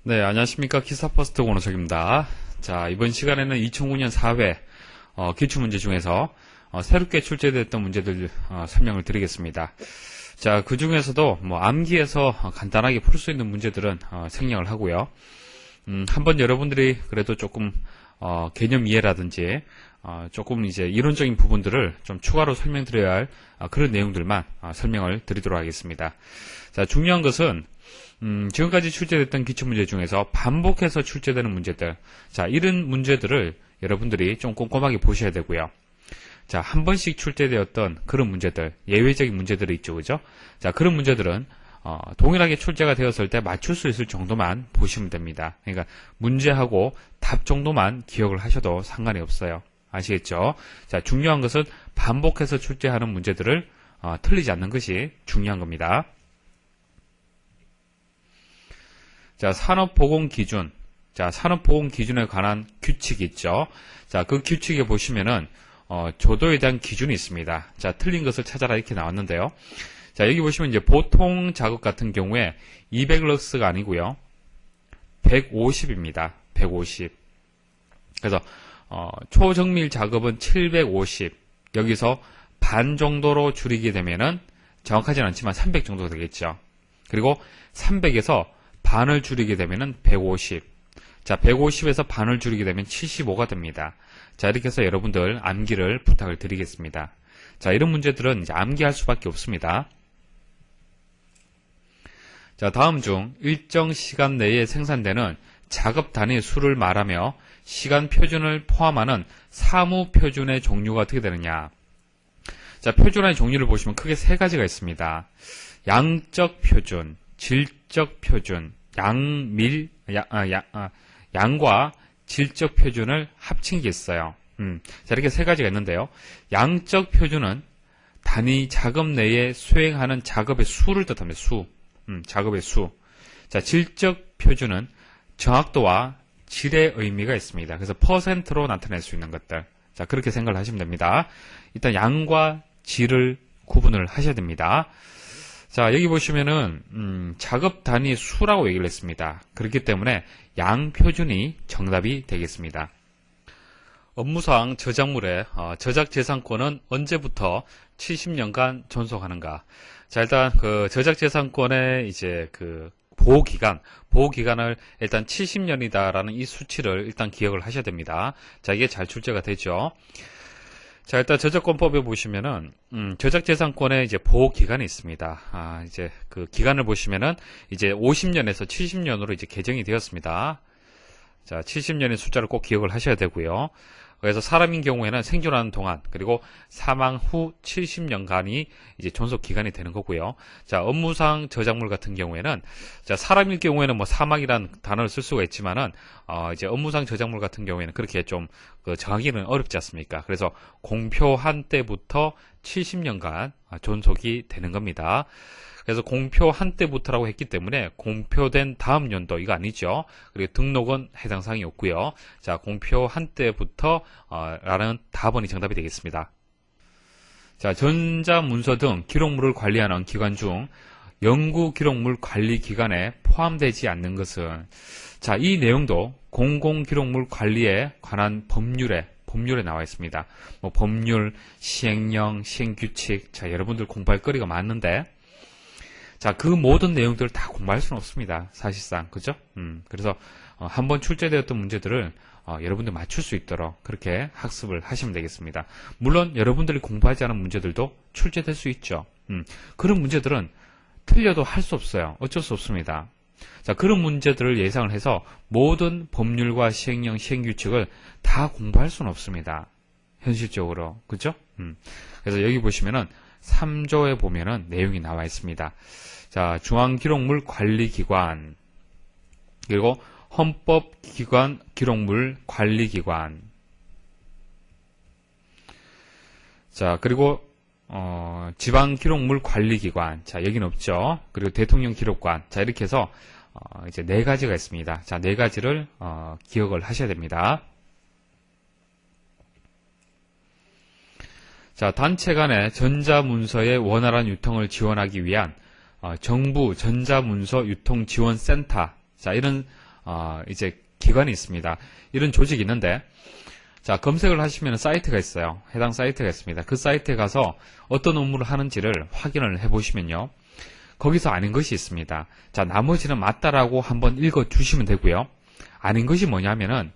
네, 안녕하십니까. 기사퍼스트 권호석입니다. 자, 이번 시간에는 2009년 4회 기출문제 중에서 새롭게 출제됐던 문제들 설명을 드리겠습니다. 자, 그 중에서도 암기해서 간단하게 풀 수 있는 문제들은 생략을 하고요. 한번 여러분들이 그래도 조금 개념 이해라든지 조금 이제 이론적인 부분들을 좀 추가로 설명드려야 할 그런 내용들만 설명을 드리도록 하겠습니다. 자, 중요한 것은 지금까지 출제됐던 기출문제 중에서 반복해서 출제되는 문제들, 자, 이런 문제들을 여러분들이 좀 꼼꼼하게 보셔야 되고요. 자, 한 번씩 출제되었던 그런 문제들, 예외적인 문제들이 있죠, 그죠? 자, 그런 문제들은 동일하게 출제가 되었을 때 맞출 수 있을 정도만 보시면 됩니다. 그러니까 문제하고 답 정도만 기억을 하셔도 상관이 없어요. 아시겠죠? 자, 중요한 것은 반복해서 출제하는 문제들을 틀리지 않는 것이 중요한 겁니다. 자, 산업보건기준. 자, 산업보건기준에 관한 규칙이 있죠. 자, 그 규칙에 보시면은, 조도에 대한 기준이 있습니다. 자, 틀린 것을 찾아라 이렇게 나왔는데요. 자, 여기 보시면 이제 보통 작업 같은 경우에 200럭스가 아니고요. 150입니다. 150. 그래서, 초정밀 작업은 750. 여기서 반 정도로 줄이게 되면은 정확하진 않지만 300 정도 되겠죠. 그리고 300에서 반을 줄이게 되면은 150. 자, 150에서 반을 줄이게 되면 75가 됩니다. 자, 이렇게 해서 여러분들 암기를 부탁을 드리겠습니다. 자, 이런 문제들은 이제 암기할 수밖에 없습니다. 자, 다음 중 일정 시간 내에 생산되는 작업 단위 수를 말하며 시간 표준을 포함하는 사무 표준의 종류가 어떻게 되느냐. 자, 표준의 종류를 보시면 크게 세 가지가 있습니다. 양적 표준, 질적 표준, 양과 질적 표준을 합친 게 있어요. 자, 이렇게 세 가지가 있는데요. 양적 표준은 단위 작업 내에 수행하는 작업의 수를 뜻합니다. 수. 작업의 수. 자, 질적 표준은 정확도와 질의 의미가 있습니다. 그래서 퍼센트로 나타낼 수 있는 것들. 자, 그렇게 생각을 하시면 됩니다. 일단 양과 질을 구분을 하셔야 됩니다. 자, 여기 보시면은 작업 단위 수라고 얘기를 했습니다. 그렇기 때문에 양 표준이 정답이 되겠습니다. 업무상 저작물의 저작 재산권은 언제부터 70년간 존속하는가? 자, 일단 그 저작 재산권의 이제 그 보호기간을 일단 70년이다라는 이 수치를 일단 기억을 하셔야 됩니다. 자, 이게 잘 출제가 되죠. 자, 일단 저작권법에 보시면은 저작재산권의 이제 보호 기간이 있습니다. 이제 그 기간을 보시면은 이제 50년에서 70년으로 이제 개정이 되었습니다. 자, 70년의 숫자를 꼭 기억을 하셔야 되고요. 그래서 사람인 경우에는 생존하는 동안, 그리고 사망 후 70년간이 이제 존속 기간이 되는 거고요. 자, 업무상 저작물 같은 경우에는, 자, 사람일 경우에는 사망이라는 단어를 쓸 수가 있지만은, 이제 업무상 저작물 같은 경우에는 그렇게 좀, 정하기는 어렵지 않습니까? 그래서 공표한 때부터 70년간 존속이 되는 겁니다. 그래서 공표한 때부터라고 했기 때문에 공표된 다음 연도 이거 아니죠. 그리고 등록은 해당 사항이 없고요. 자, 공표한 때부터 라는 답안이 정답이 되겠습니다. 자, 전자문서 등 기록물을 관리하는 기관 중 연구기록물 관리 기관에 포함되지 않는 것은, 자, 이 내용도 공공기록물 관리에 관한 법률에 나와 있습니다. 법률, 시행령, 시행규칙, 자, 여러분들 공부할 거리가 많은데, 자, 그 모든 내용들을 다 공부할 수는 없습니다. 사실상. 그죠? 그래서, 한번 출제되었던 문제들을, 여러분들 맞출 수 있도록 그렇게 학습을 하시면 되겠습니다. 물론, 여러분들이 공부하지 않은 문제들도 출제될 수 있죠. 그런 문제들은 틀려도 할 수 없어요. 어쩔 수 없습니다. 자, 그런 문제들을 예상을 해서 모든 법률과 시행령, 시행규칙을 다 공부할 수는 없습니다. 현실적으로. 그죠? 그래서 여기 보시면은, 3조에 보면은 내용이 나와 있습니다. 자, 중앙기록물 관리기관, 그리고 헌법기관 기록물 관리기관, 자, 그리고 지방기록물 관리기관, 자, 여기는 없죠. 그리고 대통령기록관, 자, 이렇게 해서 이제 네 가지가 있습니다. 자, 네 가지를 기억을 하셔야 됩니다. 자, 단체 간의 전자문서의 원활한 유통을 지원하기 위한 정부 전자문서 유통지원센터, 자, 이런 이제 기관이 있습니다. 이런 조직이 있는데, 자, 검색을 하시면 사이트가 있어요. 해당 사이트가 있습니다. 그 사이트에 가서 어떤 업무를 하는지를 확인을 해보시면요. 거기서 아닌 것이 있습니다. 자, 나머지는 맞다라고 한번 읽어주시면 되고요. 아닌 것이 뭐냐면은,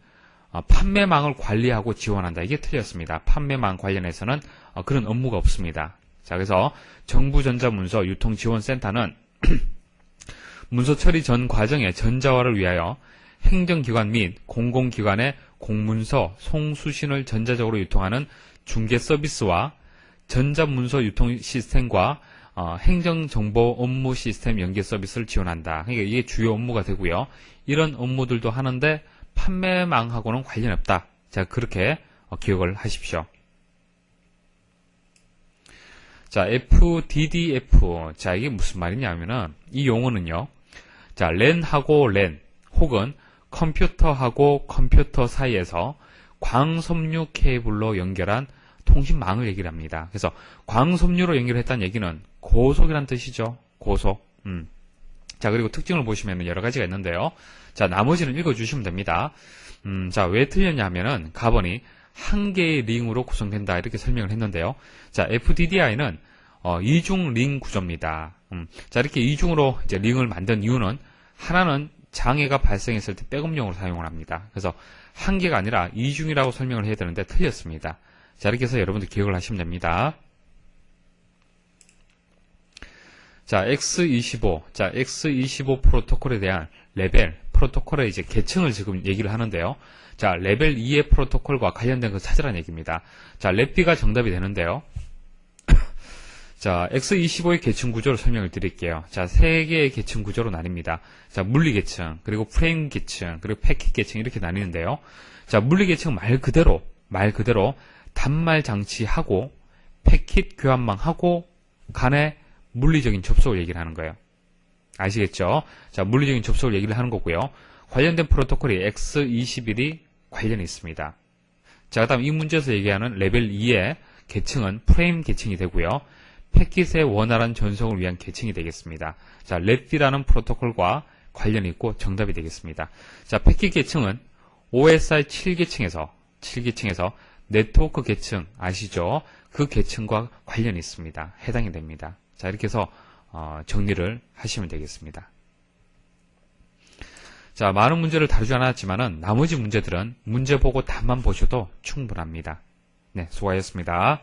판매망을 관리하고 지원한다. 이게 틀렸습니다. 판매망 관련해서는 그런 업무가 없습니다. 자, 그래서 정부전자문서 유통지원센터는 문서 처리 전 과정의 전자화를 위하여 행정기관 및 공공기관의 공문서, 송수신을 전자적으로 유통하는 중개 서비스와 전자문서 유통 시스템과 행정정보 업무 시스템 연계 서비스를 지원한다. 그러니까 이게 주요 업무가 되고요. 이런 업무들도 하는데 판매망하고는 관련이 없다. 자, 그렇게 기억을 하십시오. 자, FDDF. 자, 이게 무슨 말이냐면은, 이 용어는요, 자, 랜하고 랜, 혹은 컴퓨터하고 컴퓨터 사이에서 광섬유 케이블로 연결한 통신망을 얘기를 합니다. 그래서 광섬유로 연결했다는 얘기는 고속이라는 뜻이죠. 고속. 자, 그리고 특징을 보시면 여러 가지가 있는데요. 자, 나머지는 읽어주시면 됩니다. 자, 왜 틀렸냐면은, 가번이 한 개의 링으로 구성된다. 이렇게 설명을 했는데요. 자, FDDI는 이중 링 구조입니다. 자, 이렇게 이중으로 이제 링을 만든 이유는, 하나는 장애가 발생했을 때 백업용으로 사용을 합니다. 그래서 한 개가 아니라 이중이라고 설명을 해야 되는데 틀렸습니다. 자, 이렇게 해서 여러분들 기억을 하시면 됩니다. 자, X25. 자, X25 프로토콜에 대한 레벨, 프로토콜의 이제 계층을 지금 얘기를 하는데요. 자, 레벨 2의 프로토콜과 관련된 거 찾으라는 얘기입니다. 자, 랩비가 정답이 되는데요. 자, X25의 계층 구조를 설명을 드릴게요. 자, 3개의 계층 구조로 나뉩니다. 자, 물리 계층, 그리고 프레임 계층, 그리고 패킷 계층 이렇게 나뉘는데요. 자, 물리 계층 말 그대로 단말 장치하고 패킷 교환망하고 간의 물리적인 접속을 얘기를 하는 거예요. 아시겠죠? 자, 물리적인 접속을 얘기를 하는 거고요. 관련된 프로토콜이 X21이 관련이 있습니다. 자, 그 다음 이 문제에서 얘기하는 레벨 2의 계층은 프레임 계층이 되고요. 패킷의 원활한 전송을 위한 계층이 되겠습니다. 자, 랩비라는 프로토콜과 관련이 있고 정답이 되겠습니다. 자, 패킷 계층은 OSI 7계층에서 네트워크 계층 아시죠? 그 계층과 관련이 있습니다. 해당이 됩니다. 자, 이렇게 해서 정리를 하시면 되겠습니다. 자, 많은 문제를 다루지 않았지만은 나머지 문제들은 문제 보고 답만 보셔도 충분합니다. 네, 수고하셨습니다.